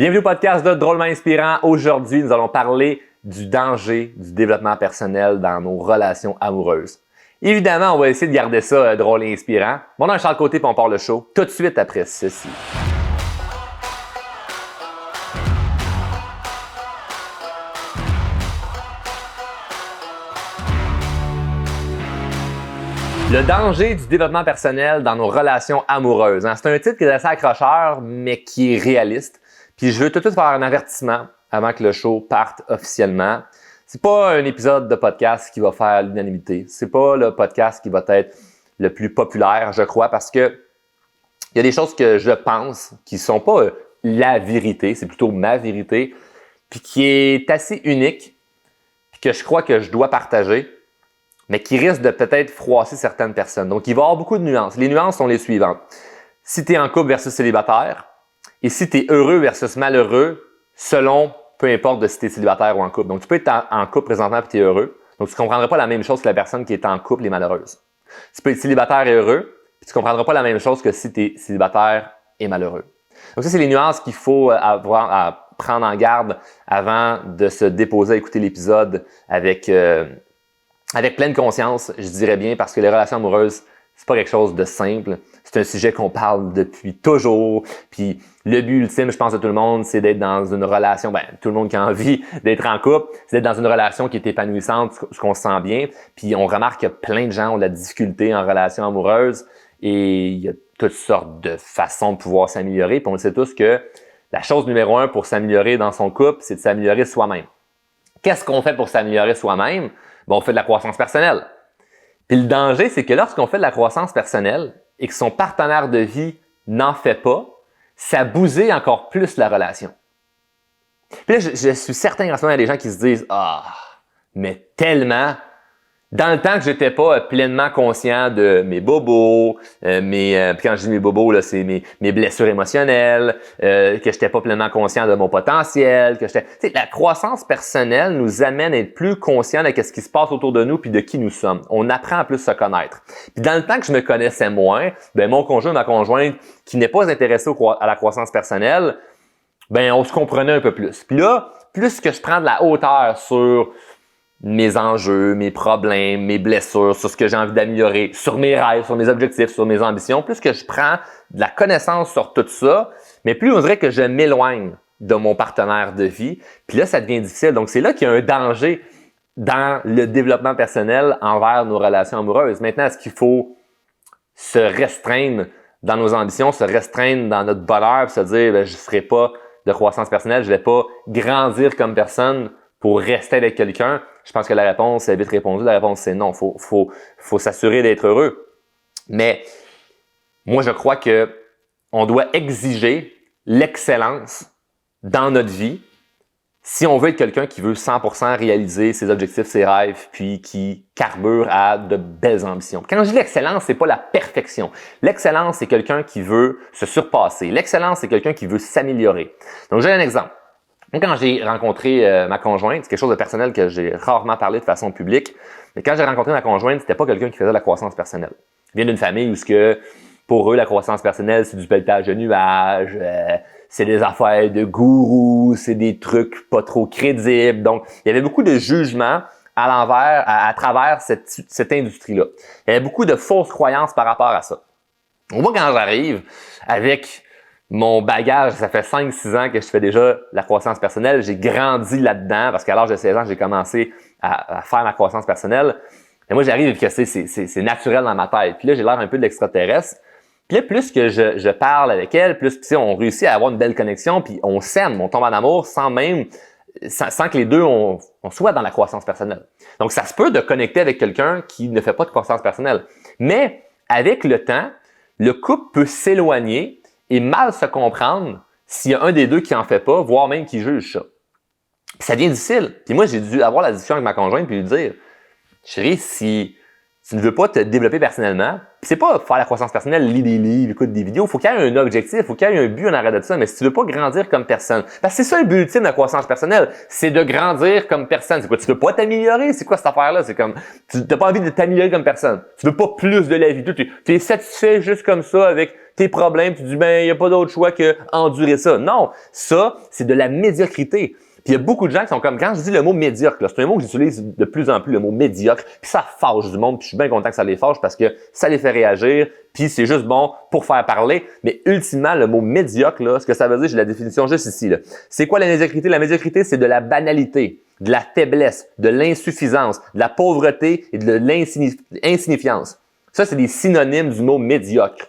Bienvenue au podcast de Drôlement Inspirant. Aujourd'hui, nous allons parler du danger du développement personnel dans nos relations amoureuses. Évidemment, on va essayer de garder ça drôle et inspirant. Mon nom est Charles Côté, puis on part le show tout de suite après ceci. Le danger du développement personnel dans nos relations amoureuses. C'est un titre qui est assez accrocheur, mais qui est réaliste. Puis je veux tout de suite faire un avertissement avant que le show parte officiellement. C'est pas un épisode de podcast qui va faire l'unanimité. C'est pas le podcast qui va être le plus populaire, je crois, parce que il y a des choses que je pense qui sont pas la vérité, c'est plutôt ma vérité, puis qui est assez unique, puis que je crois que je dois partager, mais qui risque de peut-être froisser certaines personnes. Donc, il va y avoir beaucoup de nuances. Les nuances sont les suivantes. Si tu es en couple versus célibataire, et si tu es heureux versus malheureux, selon peu importe de si tu es célibataire ou en couple. Donc, tu peux être en couple présentement et tu es heureux. Donc, tu ne comprendras pas la même chose que la personne qui est en couple et malheureuse. Tu peux être célibataire et heureux, puis tu ne comprendras pas la même chose que si tu es célibataire et malheureux. Donc, ça, c'est les nuances qu'il faut avoir à prendre en garde avant de se déposer à écouter l'épisode avec pleine conscience, je dirais bien, parce que les relations amoureuses, c'est pas quelque chose de simple. C'est un sujet qu'on parle depuis toujours. Puis le but ultime, je pense, de tout le monde, c'est d'être dans une relation, tout le monde qui a envie d'être en couple, c'est d'être dans une relation qui est épanouissante, ce qu'on se sent bien. Puis on remarque que plein de gens ont de la difficulté en relation amoureuse et il y a toutes sortes de façons de pouvoir s'améliorer. Puis on le sait tous que la chose numéro 1 pour s'améliorer dans son couple, c'est de s'améliorer soi-même. Qu'est-ce qu'on fait pour s'améliorer soi-même? On fait de la croissance personnelle. Puis le danger, c'est que lorsqu'on fait de la croissance personnelle et que son partenaire de vie n'en fait pas, ça bousille encore plus la relation. Puis là, je suis certain qu'en ce moment, il y a des gens qui se disent « Ah, mais tellement! » Dans le temps que j'étais pas pleinement conscient de mes bobos, puis quand je dis mes bobos, là, c'est mes blessures émotionnelles, que j'étais pas pleinement conscient de mon potentiel, que j'étais. Tu sais, la croissance personnelle nous amène à être plus conscient de ce qui se passe autour de nous puis de qui nous sommes. On apprend à plus se connaître. Puis dans le temps que je me connaissais moins, mon conjoint, ma conjointe, qui n'est pas intéressé à la croissance personnelle, on se comprenait un peu plus. Puis là, plus que je prends de la hauteur sur mes enjeux, mes problèmes, mes blessures, sur ce que j'ai envie d'améliorer, sur mes rêves, sur mes objectifs, sur mes ambitions, plus que je prends de la connaissance sur tout ça, mais plus on dirait que je m'éloigne de mon partenaire de vie, puis là, ça devient difficile. Donc, c'est là qu'il y a un danger dans le développement personnel envers nos relations amoureuses. Maintenant, est-ce qu'il faut se restreindre dans nos ambitions, se restreindre dans notre bonheur, puis se dire, je ne ferai pas de croissance personnelle, je ne vais pas grandir comme personne pour rester avec quelqu'un? Je pense que la réponse est vite répondue. La réponse, c'est non. Faut s'assurer d'être heureux. Mais moi, je crois que on doit exiger l'excellence dans notre vie si on veut être quelqu'un qui veut 100% réaliser ses objectifs, ses rêves, puis qui carbure à de belles ambitions. Quand je dis l'excellence, c'est pas la perfection. L'excellence, c'est quelqu'un qui veut se surpasser. L'excellence, c'est quelqu'un qui veut s'améliorer. Donc, j'ai un exemple. Quand j'ai rencontré ma conjointe, c'est quelque chose de personnel que j'ai rarement parlé de façon publique, mais quand j'ai rencontré ma conjointe, c'était pas quelqu'un qui faisait de la croissance personnelle. Il vient d'une famille où pour eux, la croissance personnelle, c'est du pelletage de nuages, c'est des affaires de gourous, c'est des trucs pas trop crédibles. Donc, il y avait beaucoup de jugements à l'envers, à travers cette industrie-là. Il y avait beaucoup de fausses croyances par rapport à ça. Moi, quand j'arrive avec mon bagage, ça fait 5-6 ans que je fais déjà la croissance personnelle. J'ai grandi là-dedans parce qu'à l'âge de 16 ans, j'ai commencé à faire ma croissance personnelle. Et moi, j'arrive et que c'est naturel dans ma tête. Puis là, j'ai l'air un peu de l'extraterrestre. Puis là, plus que je parle avec elle, plus on réussit à avoir une belle connexion, puis on s'aime, on tombe en amour sans que les deux on soit dans la croissance personnelle. Donc, ça se peut de connecter avec quelqu'un qui ne fait pas de croissance personnelle. Mais avec le temps, le couple peut s'éloigner et mal se comprendre s'il y a un des deux qui en fait pas, voire même qui juge ça. Puis ça devient difficile. Puis moi, j'ai dû avoir la discussion avec ma conjointe puis lui dire « Chérie, si tu ne veux pas te développer personnellement, puis c'est pas faire la croissance personnelle, lire des livres, écouter des vidéos, il faut qu'il y ait un objectif, il faut qu'il y ait un but en arrêt de ça, mais si tu veux pas grandir comme personne, parce que c'est ça le but ultime de la croissance personnelle, c'est de grandir comme personne. C'est quoi, tu veux pas t'améliorer? C'est quoi cette affaire-là? C'est comme, tu n'as pas envie de t'améliorer comme personne. Tu veux pas plus de la vie. Tu es satisfait juste comme ça avec tes problèmes, tu dis, ben, il n'y a pas d'autre choix que endurer ça. Non, ça, c'est de la médiocrité. Puis il y a beaucoup de gens qui sont comme, quand je dis le mot médiocre, c'est un mot que j'utilise de plus en plus, le mot médiocre, puis ça fâche du monde, puis je suis bien content que ça les fâche parce que ça les fait réagir, puis c'est juste bon pour faire parler. Mais ultimement, le mot médiocre, là, ce que ça veut dire, j'ai la définition juste ici, là. C'est quoi la médiocrité? La médiocrité, c'est de la banalité, de la faiblesse, de l'insuffisance, de la pauvreté et de l'insignifiance. Ça, c'est des synonymes du mot médiocre.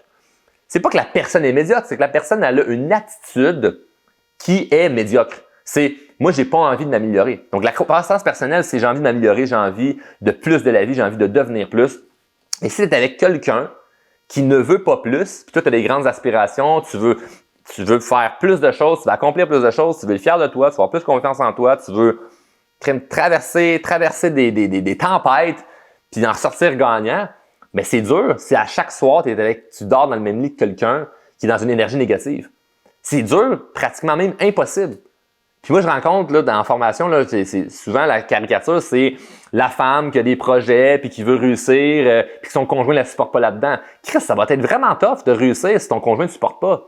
C'est pas que la personne est médiocre, c'est que la personne elle a une attitude qui est médiocre. C'est moi, j'ai pas envie de m'améliorer. Donc, la croissance personnelle, c'est j'ai envie de m'améliorer, j'ai envie de plus de la vie, j'ai envie de devenir plus. Et si tu es avec quelqu'un qui ne veut pas plus, puis toi, tu as des grandes aspirations, tu veux faire plus de choses, tu veux accomplir plus de choses, tu veux être fier de toi, tu veux avoir plus confiance en toi, tu veux traverser des tempêtes, puis en sortir gagnant, mais c'est dur. Si à chaque soir, tu dors dans le même lit que quelqu'un qui est dans une énergie négative. C'est dur, pratiquement même impossible. Puis moi, je rencontre là, dans la formation, là, c'est souvent la caricature, c'est la femme qui a des projets, puis qui veut réussir, puis que son conjoint ne la supporte pas là-dedans. Chris, ça va être vraiment tough de réussir si ton conjoint ne te supporte pas.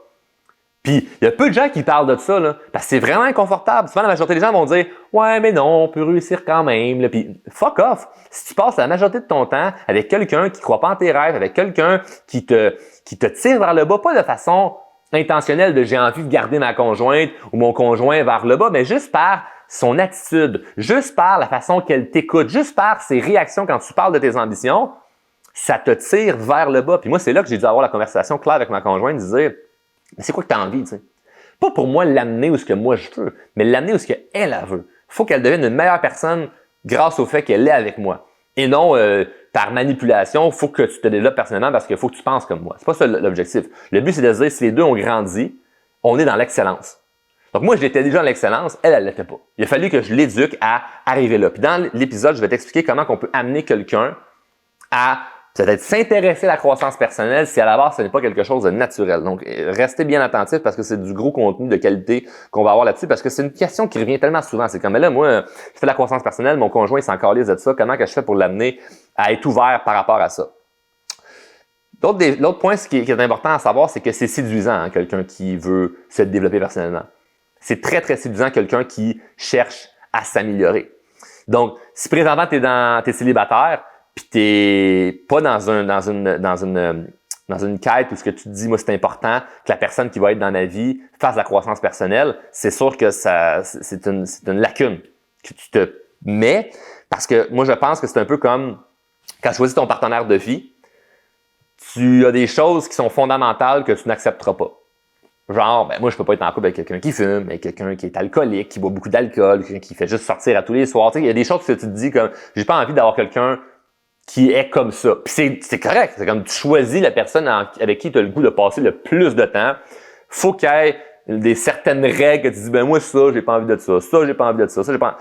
Puis il y a peu de gens qui parlent de ça, là, parce que c'est vraiment inconfortable. Souvent, la majorité des gens vont dire « Ouais, mais non, on peut réussir quand même. » Là. Puis fuck off! Si tu passes la majorité de ton temps avec quelqu'un qui ne croit pas en tes rêves, avec quelqu'un qui te tire vers le bas, pas de façon intentionnelle de j'ai envie de garder ma conjointe ou mon conjoint vers le bas, mais juste par son attitude, juste par la façon qu'elle t'écoute, juste par ses réactions quand tu parles de tes ambitions, ça te tire vers le bas. Puis moi, c'est là que j'ai dû avoir la conversation claire avec ma conjointe, de dire « Mais c'est quoi que tu as envie, tu sais? » Pas pour moi l'amener où ce que moi je veux, mais l'amener où ce qu'elle elle veut. Il faut qu'elle devienne une meilleure personne grâce au fait qu'elle est avec moi. Et non par manipulation, il faut que tu te développes personnellement parce qu'il faut que tu penses comme moi. C'est pas ça l'objectif. Le but, c'est de se dire, si les deux ont grandi, on est dans l'excellence. Donc moi, j'étais déjà dans l'excellence, elle l'était pas. Il a fallu que je l'éduque à arriver là. Puis dans l'épisode, je vais t'expliquer comment on peut amener quelqu'un à peut-être s'intéresser à la croissance personnelle si à la base, ce n'est pas quelque chose de naturel. Donc, restez bien attentifs parce que c'est du gros contenu de qualité qu'on va avoir là-dessus parce que c'est une question qui revient tellement souvent. C'est comme, mais là, moi, je fais la croissance personnelle, mon conjoint s'en calisse de ça. Comment que je fais pour l'amener à être ouvert par rapport à ça? L'autre point, ce qui est important à savoir, c'est que c'est séduisant, hein, quelqu'un qui veut se développer personnellement. C'est très, très séduisant, quelqu'un qui cherche à s'améliorer. Donc, si présentement, t'es célibataire, puis t'es pas dans une quête où ce que tu te dis, moi, c'est important que la personne qui va être dans ma vie fasse la croissance personnelle, c'est sûr que c'est une lacune que tu te mets parce que moi, je pense que c'est un peu comme quand tu choisis ton partenaire de vie, tu as des choses qui sont fondamentales que tu n'accepteras pas. Genre, ben moi, je peux pas être en couple avec quelqu'un qui fume, avec quelqu'un qui est alcoolique, qui boit beaucoup d'alcool, quelqu'un qui fait juste sortir à tous les soirs. Tu sais, il y a des choses que tu te dis comme, j'ai pas envie d'avoir quelqu'un qui est comme ça. Puis c'est correct. C'est comme tu choisis la personne avec qui tu as le goût de passer le plus de temps. Faut qu'il y ait certaines règles que tu dis, ben moi, ça, j'ai pas envie de ça. Ça, j'ai pas envie de ça. Ça, j'ai pas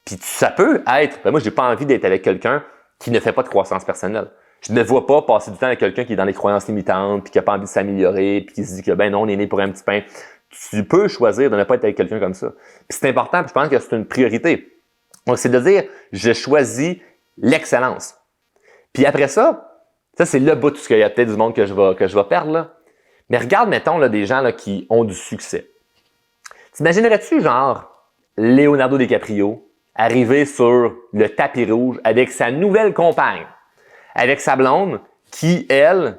Puis ça peut être, ben moi, j'ai pas envie d'être avec quelqu'un qui ne fait pas de croissance personnelle. Je ne vois pas passer du temps avec quelqu'un qui est dans les croyances limitantes, puis qui n'a pas envie de s'améliorer, puis qui se dit que ben non, on est né pour un petit pain. Tu peux choisir de ne pas être avec quelqu'un comme ça. Puis c'est important, puis je pense que c'est une priorité. Donc, c'est de dire, je choisis l'excellence. Puis après ça c'est le bout de ce qu'il y a peut-être du monde que je vais perdre, là. Mais regarde, mettons, là, des gens là, qui ont du succès. T'imaginerais-tu, genre, Leonardo DiCaprio arriver sur le tapis rouge avec sa nouvelle compagne, avec sa blonde, qui, elle,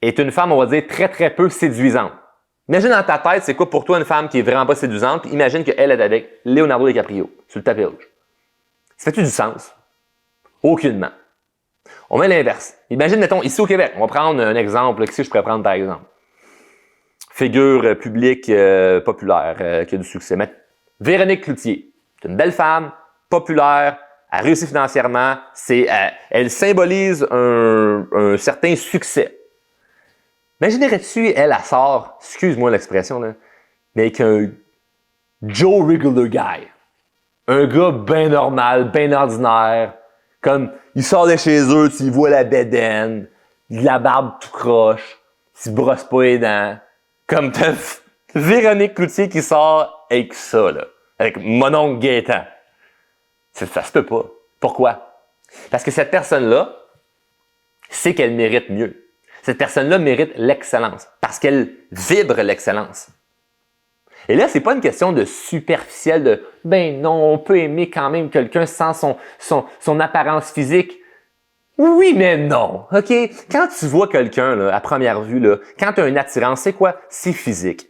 est une femme, on va dire, très, très peu séduisante. Imagine dans ta tête, c'est quoi pour toi une femme qui est vraiment pas séduisante, puis imagine qu'elle est avec Leonardo DiCaprio sur le tapis rouge. Ça fait-tu du sens? Aucunement. On met l'inverse. Imagine, mettons, ici au Québec, on va prendre un exemple, là, qui je pourrais prendre par exemple. Figure publique populaire qui a du succès. Véronique Cloutier. C'est une belle femme, populaire, elle réussit financièrement, elle symbolise un certain succès. Imaginerais-tu, elle sort, excuse-moi l'expression, là, mais avec un Joe Regular Guy. Un gars bien normal, bien ordinaire. Comme, il sort de chez eux, tu vois la bédaine, de la barbe tout croche, il se brosse pas les dents. Comme t'as Véronique Cloutier qui sort avec ça, là. Avec mon oncle Gaétan. Ça se peut pas. Pourquoi? Parce que cette personne-là sait qu'elle mérite mieux. Cette personne-là mérite l'excellence parce qu'elle vibre l'excellence. Et là, c'est pas une question de superficielle de « ben non, on peut aimer quand même quelqu'un sans son apparence physique ». Oui, mais non, OK? Quand tu vois quelqu'un à première vue, là, quand tu as une attirance, c'est quoi? C'est physique.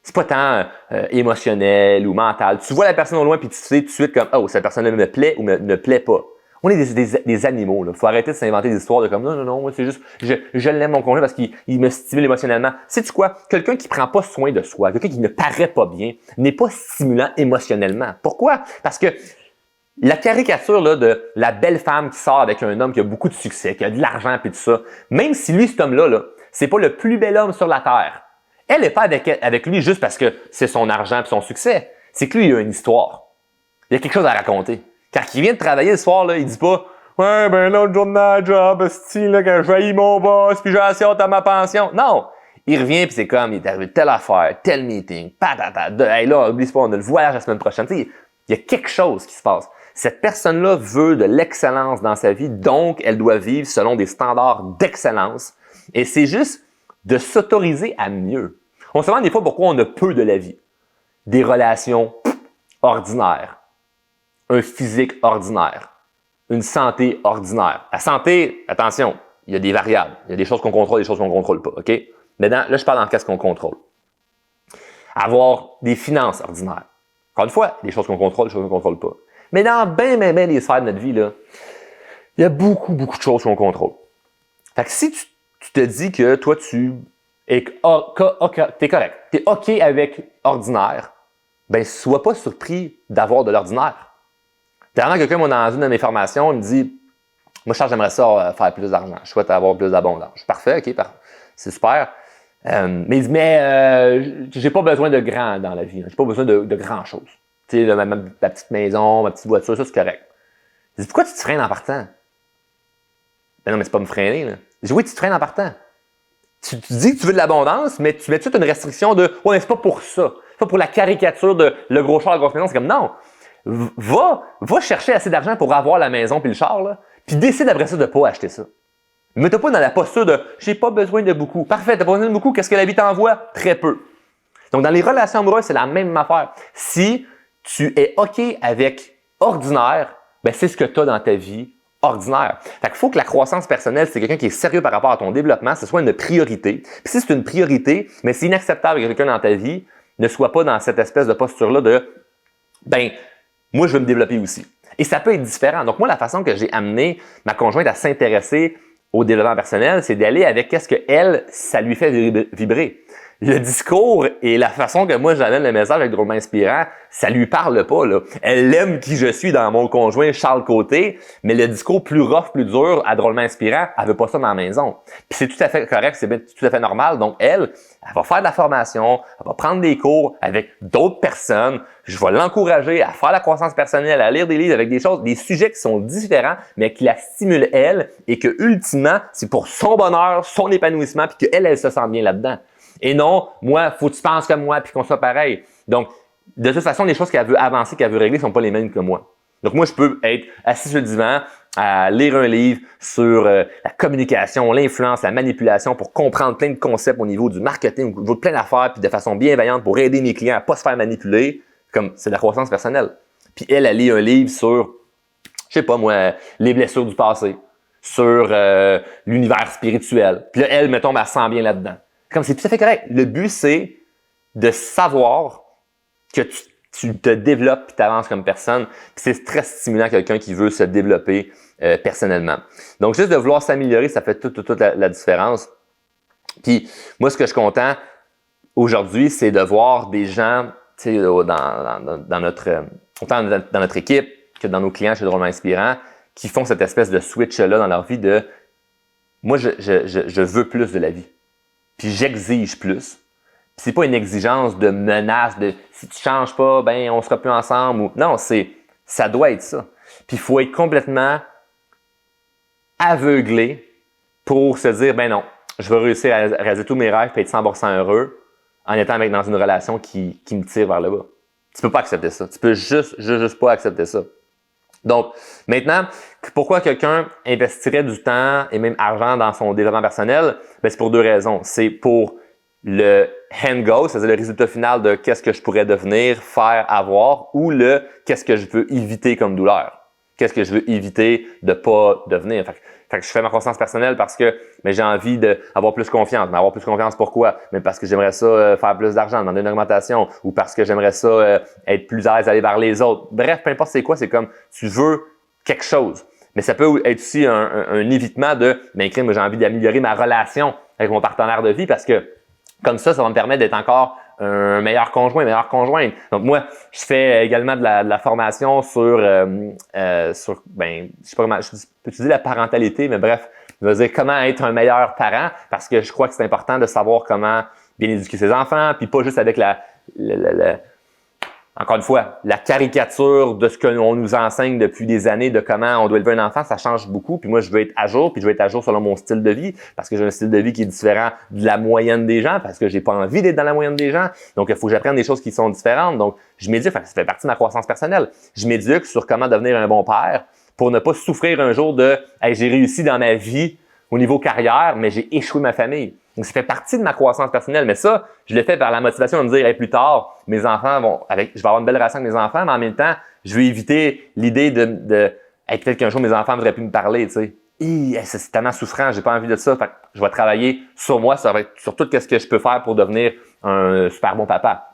C'est pas tant émotionnel ou mental. Tu vois la personne au loin puis tu sais tout de suite comme « oh, cette personne-là me plaît ou me plaît pas ». On est des animaux. Il faut arrêter de s'inventer des histoires de comme non, c'est juste je l'aime mon conjoint parce qu'il me stimule émotionnellement. Sais-tu quoi? Quelqu'un qui prend pas soin de soi, quelqu'un qui ne paraît pas bien, n'est pas stimulant émotionnellement. Pourquoi? Parce que la caricature là, de la belle femme qui sort avec un homme qui a beaucoup de succès, qui a de l'argent et tout ça, même si lui, cet homme-là, c'est pas le plus bel homme sur la terre, elle n'est pas avec lui juste parce que c'est son argent et son succès. C'est que lui, il a une histoire. Il y a quelque chose à raconter. Quand il vient de travailler le soir, là, il dit pas « ouais, ben l'autre jour de ma job, style, là, quand je haïs mon boss, puis j'ai assez hâte à ma pension. » Non! Il revient, puis c'est comme, il est arrivé telle affaire, tel meeting, patata, hey, là, oublie pas, on a le voyage la semaine prochaine. Tu sais, il y a quelque chose qui se passe. Cette personne-là veut de l'excellence dans sa vie, donc elle doit vivre selon des standards d'excellence. Et c'est juste de s'autoriser à mieux. On se demande des fois pourquoi on a peu de la vie. Des relations ordinaires. Un physique ordinaire, une santé ordinaire. La santé, attention, il y a des variables. Il y a des choses qu'on contrôle, des choses qu'on ne contrôle pas. OK? Maintenant, là, je parle en qu'est-ce qu'on contrôle. Avoir des finances ordinaires. Encore une fois, des choses qu'on contrôle, des choses qu'on ne contrôle pas. Mais dans bien les sphères de notre vie, là, il y a beaucoup de choses qu'on contrôle. Fait que si tu te dis que toi, tu es correct, tu es OK avec ordinaire, ben sois pas surpris d'avoir de l'ordinaire. Dernièrement, quelqu'un m'a dans une de mes formations, il me dit « moi, Charles, j'aimerais ça faire plus d'argent. Je souhaite avoir plus d'abondance. » Parfait, OK, c'est super. Mais il dit « mais j'ai pas besoin de grand dans la vie. J'ai pas besoin de grand chose. Tu sais, ma petite maison, ma petite voiture, ça, c'est correct. » Il dit « pourquoi tu te freines en partant? » Ben non, mais c'est pas me freiner. Là. Je dis « oui, tu te freines en partant. Tu dis que tu veux de l'abondance, mais tu mets tout une restriction de « ouais, mais c'est pas pour ça. C'est pas pour la caricature de le gros char, la grosse maison. » C'est comme « non. » Va chercher assez d'argent pour avoir la maison puis le char, là, puis décide après ça de ne pas acheter ça. Mets-toi pas dans la posture de « j'ai pas besoin de beaucoup ». Parfait, t'as pas besoin de beaucoup, qu'est-ce que la vie t'envoie? Très peu. Donc, dans les relations amoureuses, c'est la même affaire. Si tu es OK avec ordinaire, ben c'est ce que tu as dans ta vie ordinaire. Fait qu'il faut que la croissance personnelle, c'est quelqu'un qui est sérieux par rapport à ton développement, ce soit une priorité. Puis si c'est une priorité, mais c'est inacceptable que quelqu'un dans ta vie ne soit pas dans cette espèce de posture-là de « ben moi, je veux me développer aussi. » Et ça peut être différent. Donc, moi, la façon que j'ai amené ma conjointe à s'intéresser au développement personnel, c'est d'aller avec qu'est-ce que elle, ça lui fait vibrer. Le discours et la façon que moi j'amène le message avec Drôlement Inspirant, ça lui parle pas, là. Elle aime qui je suis dans mon conjoint Charles Côté, mais le discours plus rough, plus dur à Drôlement Inspirant, elle veut pas ça dans la maison. Puis c'est tout à fait correct, c'est tout à fait normal. Donc elle va faire de la formation, elle va prendre des cours avec d'autres personnes. Je vais l'encourager à faire la croissance personnelle, à lire des livres avec des sujets qui sont différents, mais qui la stimulent elle et que ultimement, c'est pour son bonheur, son épanouissement, puis qu'elle, elle se sent bien là-dedans. Et non, moi, faut que tu penses comme moi puis qu'on soit pareil. Donc, de toute façon, les choses qu'elle veut avancer, qu'elle veut régler, sont pas les mêmes que moi. Donc, moi, je peux être assis sur le divan à lire un livre sur la communication, l'influence, la manipulation pour comprendre plein de concepts au niveau du marketing, au niveau de plein d'affaires, puis de façon bienveillante pour aider mes clients à pas se faire manipuler. Comme c'est de la croissance personnelle. Puis elle lit un livre sur, je sais pas moi, les blessures du passé, sur l'univers spirituel. Puis là, elle, mettons, elle sent bien là-dedans. Comme c'est tout à fait correct. Le but, c'est de savoir que tu te développes et tu avances comme personne. Puis c'est très stimulant quelqu'un qui veut se développer personnellement. Donc, juste de vouloir s'améliorer, ça fait toute la différence. Puis moi, ce que je suis content aujourd'hui, c'est de voir des gens, tu sais, dans notre équipe que dans nos clients chez Drôlement Inspirant, qui font cette espèce de switch-là dans leur vie de « moi, je veux plus de la vie ». Puis j'exige plus. Puis c'est pas une exigence de menace de si tu changes pas, ben on sera plus ensemble ou non, ça doit être ça. Puis il faut être complètement aveuglé pour se dire ben non, je vais réussir à réaliser tous mes rêves et être 100% heureux en étant dans une relation qui me tire vers le bas. Tu peux pas accepter ça. Tu peux juste pas accepter ça. Donc, maintenant, pourquoi quelqu'un investirait du temps et même argent dans son développement personnel? Ben, c'est pour deux raisons. C'est pour le end goal, c'est-à-dire le résultat final de qu'est-ce que je pourrais devenir, faire, avoir, ou le qu'est-ce que je veux éviter comme douleur. Qu'est-ce que je veux éviter de pas devenir. Fait que je fais ma croissance personnelle parce que j'ai envie d'avoir plus confiance. Mais avoir plus confiance, pourquoi? Mais parce que j'aimerais ça faire plus d'argent, demander une augmentation, ou parce que j'aimerais ça être plus à l'aise d'aller vers les autres. Bref, peu importe c'est quoi, c'est comme tu veux quelque chose. Mais ça peut être aussi un évitement de crime, j'ai envie d'améliorer ma relation avec mon partenaire de vie parce que comme ça va me permettre d'être encore un meilleur conjoint, une meilleure conjointe. Donc moi, je fais également de la formation sur je sais pas comment, peux-tu dire la parentalité, mais bref, je veux dire comment être un meilleur parent parce que je crois que c'est important de savoir comment bien éduquer ses enfants, puis pas juste avec encore une fois, la caricature de ce que l'on nous enseigne depuis des années de comment on doit élever un enfant, ça change beaucoup. Puis moi, je veux être à jour, puis je veux être à jour selon mon style de vie, parce que j'ai un style de vie qui est différent de la moyenne des gens, parce que j'ai pas envie d'être dans la moyenne des gens. Donc, il faut que j'apprenne des choses qui sont différentes. Donc, je m'éduque, ça fait partie de ma croissance personnelle. Je m'éduque sur comment devenir un bon père pour ne pas souffrir un jour de hey, j'ai réussi dans ma vie au niveau carrière, mais j'ai échoué ma famille. Donc, ça fait partie de ma croissance personnelle. Mais ça, je le fais par la motivation de me dire, hey, plus tard, mes enfants je vais avoir une belle relation avec mes enfants, mais en même temps, je veux éviter l'idée de hey, peut-être qu'un jour, mes enfants ne devraient plus me parler, tu sais. C'est tellement souffrant, j'ai pas envie de ça. Fait que je vais travailler sur moi, sur tout ce que je peux faire pour devenir un super bon papa.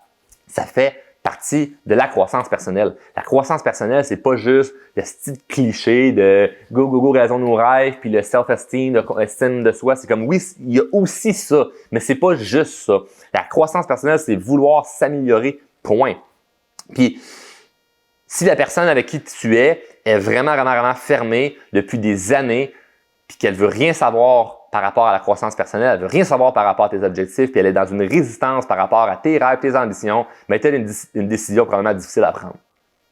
Ça fait partie de la croissance personnelle. La croissance personnelle, c'est pas juste le style cliché de go, réalisons nos rêves, puis le self-esteem, l'estime de soi. C'est comme, oui, il y a aussi ça, mais c'est pas juste ça. La croissance personnelle, c'est vouloir s'améliorer, point. Puis, si la personne avec qui tu es vraiment fermée depuis des années, puis qu'elle veut rien savoir par rapport à la croissance personnelle, elle veut rien savoir par rapport à tes objectifs, puis elle est dans une résistance par rapport à tes rêves, tes ambitions, mais tu as une décision probablement difficile à prendre.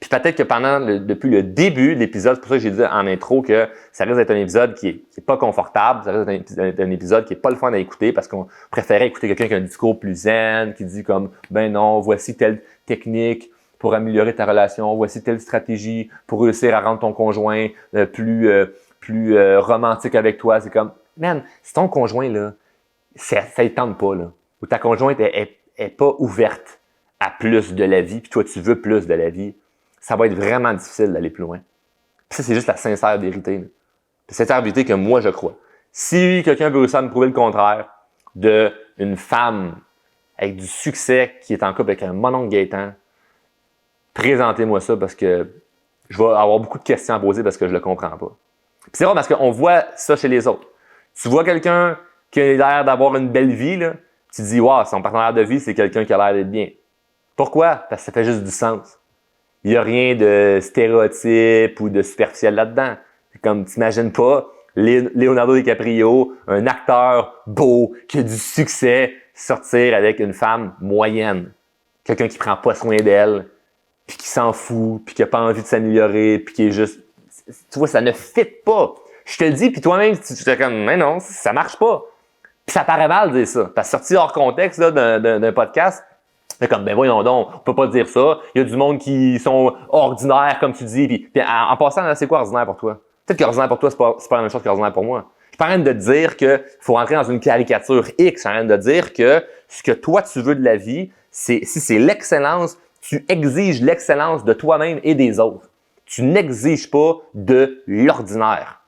Puis peut-être que depuis le début de l'épisode, c'est pour ça que j'ai dit en intro que ça risque d'être un épisode qui est pas confortable, ça risque d'être un épisode qui est pas le fun à écouter parce qu'on préférait écouter quelqu'un qui a un discours plus zen, qui dit comme ben non, voici telle technique pour améliorer ta relation, voici telle stratégie pour réussir à rendre ton conjoint plus romantique avec toi. C'est comme man, si ton conjoint, là, ça ne tente pas, là, ou ta conjointe est pas ouverte à plus de la vie, puis toi, tu veux plus de la vie, ça va être vraiment difficile d'aller plus loin. Puis ça, c'est juste la sincère vérité. Là. La sincère vérité que moi, je crois. Si quelqu'un veut réussir à me prouver le contraire d'une femme avec du succès qui est en couple avec un mononcle Gaétan, présentez-moi ça parce que je vais avoir beaucoup de questions à poser parce que je le comprends pas. Puis c'est vrai parce qu'on voit ça chez les autres. Tu vois quelqu'un qui a l'air d'avoir une belle vie, là, tu te dis, wow, son partenaire de vie, c'est quelqu'un qui a l'air d'être bien. Pourquoi? Parce que ça fait juste du sens. Il n'y a rien de stéréotype ou de superficiel là-dedans. C'est comme, t'imagines pas Leonardo DiCaprio, un acteur beau, qui a du succès, sortir avec une femme moyenne. Quelqu'un qui prend pas soin d'elle, puis qui s'en fout, puis qui a pas envie de s'améliorer, puis qui est juste... Tu vois, ça ne fit pas. Je te le dis, puis toi-même, tu te comme, mais non, ça marche pas. Puis ça paraît mal de dire ça. Parce que sorti hors contexte là, d'un podcast, c'est comme, ben voyons donc, on peut pas dire ça. Il y a du monde qui sont ordinaires, comme tu dis. Puis en passant, c'est quoi ordinaire pour toi? Peut-être qu'ordinaire pour toi, c'est pas la même chose qu'ordinaire pour moi. Je suis pas en train de te dire qu'il faut rentrer dans une caricature X. Je suis en train de dire que ce que toi, tu veux de la vie, si c'est l'excellence, tu exiges l'excellence de toi-même et des autres. Tu n'exiges pas de l'ordinaire.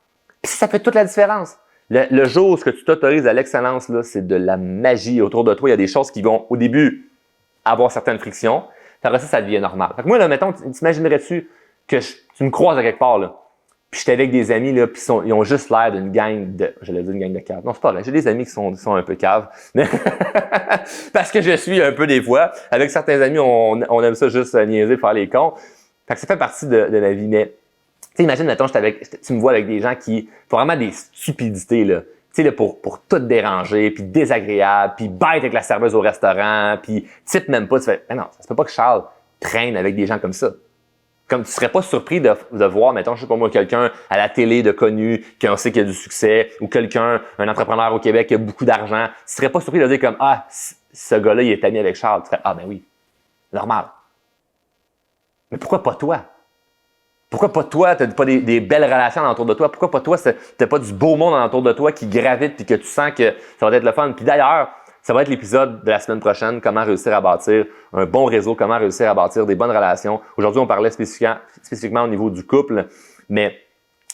Puis ça fait toute la différence. Le jour où ce que tu t'autorises à l'excellence, là, c'est de la magie autour de toi. Il y a des choses qui vont, au début, avoir certaines frictions. Puis après ça devient normal. Fait que moi, là, mettons, t'imaginerais-tu que tu me croises à quelque part, là, puis j'étais avec des amis, là, puis ils ont juste l'air d'une gang de... J'allais dire une gang de caves. Non, c'est pas vrai. J'ai des amis qui sont un peu caves. Mais parce que je suis un peu des fois. Avec certains amis, on aime ça juste niaiser, faire les cons. Fait que ça fait partie de la vie. Mais tu sais, imagine, mettons, tu me vois avec des gens qui font vraiment des stupidités, là. Tu sais, là, pour tout déranger, puis désagréable, puis bête avec la serveuse au restaurant, puis type même pas. Tu fais, mais non, ça se peut pas que Charles traîne avec des gens comme ça. Comme tu serais pas surpris de voir, mettons, je sais pas moi, quelqu'un à la télé de connu, qu'on sait qu'il a du succès, ou quelqu'un, un entrepreneur au Québec qui a beaucoup d'argent. Tu serais pas surpris de dire comme, ah, ce gars-là, il est ami avec Charles. Tu serais, ah, ben oui, normal. Mais pourquoi pas toi? Pourquoi pas toi, tu n'as pas des belles relations autour de toi? Pourquoi pas toi, tu n'as pas du beau monde autour de toi qui gravite et que tu sens que ça va être le fun? Puis d'ailleurs, ça va être l'épisode de la semaine prochaine, comment réussir à bâtir un bon réseau, comment réussir à bâtir des bonnes relations. Aujourd'hui, on parlait spécifiquement au niveau du couple, mais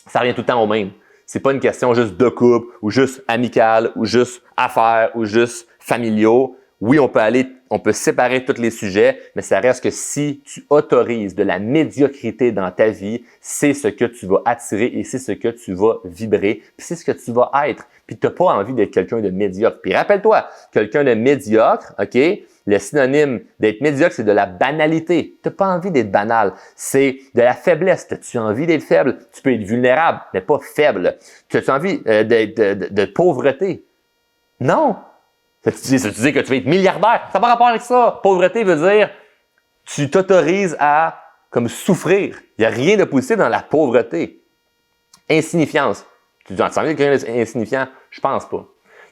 ça revient tout le temps au même. C'est pas une question juste de couple ou juste amicale ou juste affaires ou juste familiaux. Oui, on peut séparer tous les sujets, mais ça reste que si tu autorises de la médiocrité dans ta vie, c'est ce que tu vas attirer et c'est ce que tu vas vibrer, puis c'est ce que tu vas être. Puis tu n'as pas envie d'être quelqu'un de médiocre. Puis rappelle-toi, quelqu'un de médiocre, OK? Le synonyme d'être médiocre, c'est de la banalité. Tu n'as pas envie d'être banal. C'est de la faiblesse. As-tu envie d'être faible? Tu peux être vulnérable, mais pas faible. As-tu envie de pauvreté? Non! Ça tu dis que tu veux être milliardaire. Ça n'a pas rapport avec ça. Pauvreté veut dire tu t'autorises à comme souffrir. Il n'y a rien de positif dans la pauvreté. Insignifiance. Tu dis, tu as envie de quelqu'un d'insignifiant? Je pense pas.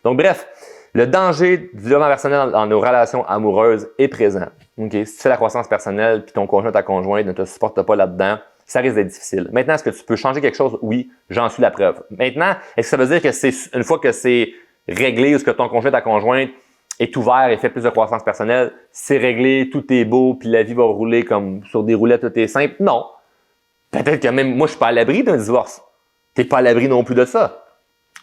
Donc bref, le danger du développement personnel dans nos relations amoureuses est présent. Okay? Si tu fais la croissance personnelle puis ton conjoint, ta conjointe ne te supporte pas là-dedans, ça risque d'être difficile. Maintenant, est-ce que tu peux changer quelque chose? Oui, j'en suis la preuve. Maintenant, est-ce que ça veut dire que c'est une fois que c'est réglé ou ce que ton conjoint, ta conjointe est ouvert et fait plus de croissance personnelle, c'est réglé, tout est beau, puis la vie va rouler comme sur des roulettes, tout est simple? Non. Peut-être que même moi, je suis pas à l'abri d'un divorce. T'es pas à l'abri non plus de ça.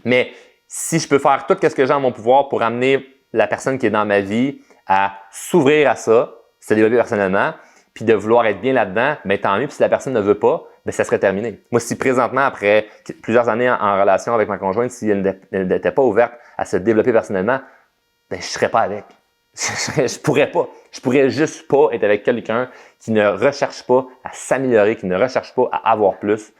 Mais si je peux faire tout ce que j'ai en mon pouvoir pour amener la personne qui est dans ma vie à s'ouvrir à ça, se développer personnellement, puis de vouloir être bien là-dedans, bien tant mieux. Puis si la personne ne veut pas, bien, ça serait terminé. Moi, si présentement, après plusieurs années en relation avec ma conjointe, si elle n'était pas ouverte à se développer personnellement, bien, je serais pas avec. Je pourrais pas. Je pourrais juste pas être avec quelqu'un qui ne recherche pas à s'améliorer, qui ne recherche pas à avoir plus.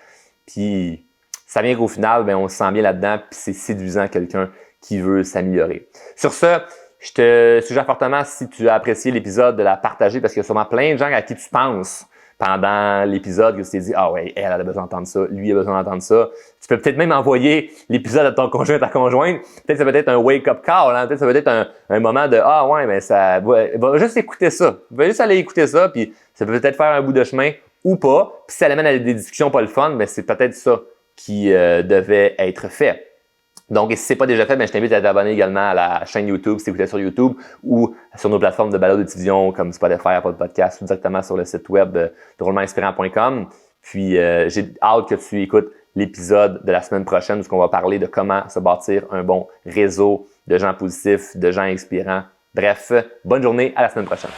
Puis ça vient qu'au final, bien, on se sent bien là-dedans, puis c'est séduisant quelqu'un qui veut s'améliorer. Sur ce, je te suggère fortement, si tu as apprécié l'épisode, de la partager parce qu'il y a sûrement plein de gens à qui tu penses pendant l'épisode que tu t'es dit « Ah ouais, elle a besoin d'entendre ça, lui a besoin d'entendre ça ». Tu peux peut-être même envoyer l'épisode à ton conjoint, ta conjointe. Peut-être ça peut être un wake-up call, hein? Peut-être ça peut être un moment de « Ah ouais, mais ça va juste écouter ça. Va juste aller écouter ça, puis ça peut peut-être faire un bout de chemin ou pas. Puis si ça l'amène à des discussions pas le fun, mais c'est peut-être ça qui devait être fait. Donc, si ce n'est pas déjà fait, je t'invite à t'abonner également à la chaîne YouTube si tu écoutes sur YouTube ou sur nos plateformes de balado-diffusion comme Spotify, Apple Podcast ou directement sur le site web drôlementinspirant.com. Puis, j'ai hâte que tu écoutes l'épisode de la semaine prochaine où on va parler de comment se bâtir un bon réseau de gens positifs, de gens inspirants. Bref, bonne journée, à la semaine prochaine.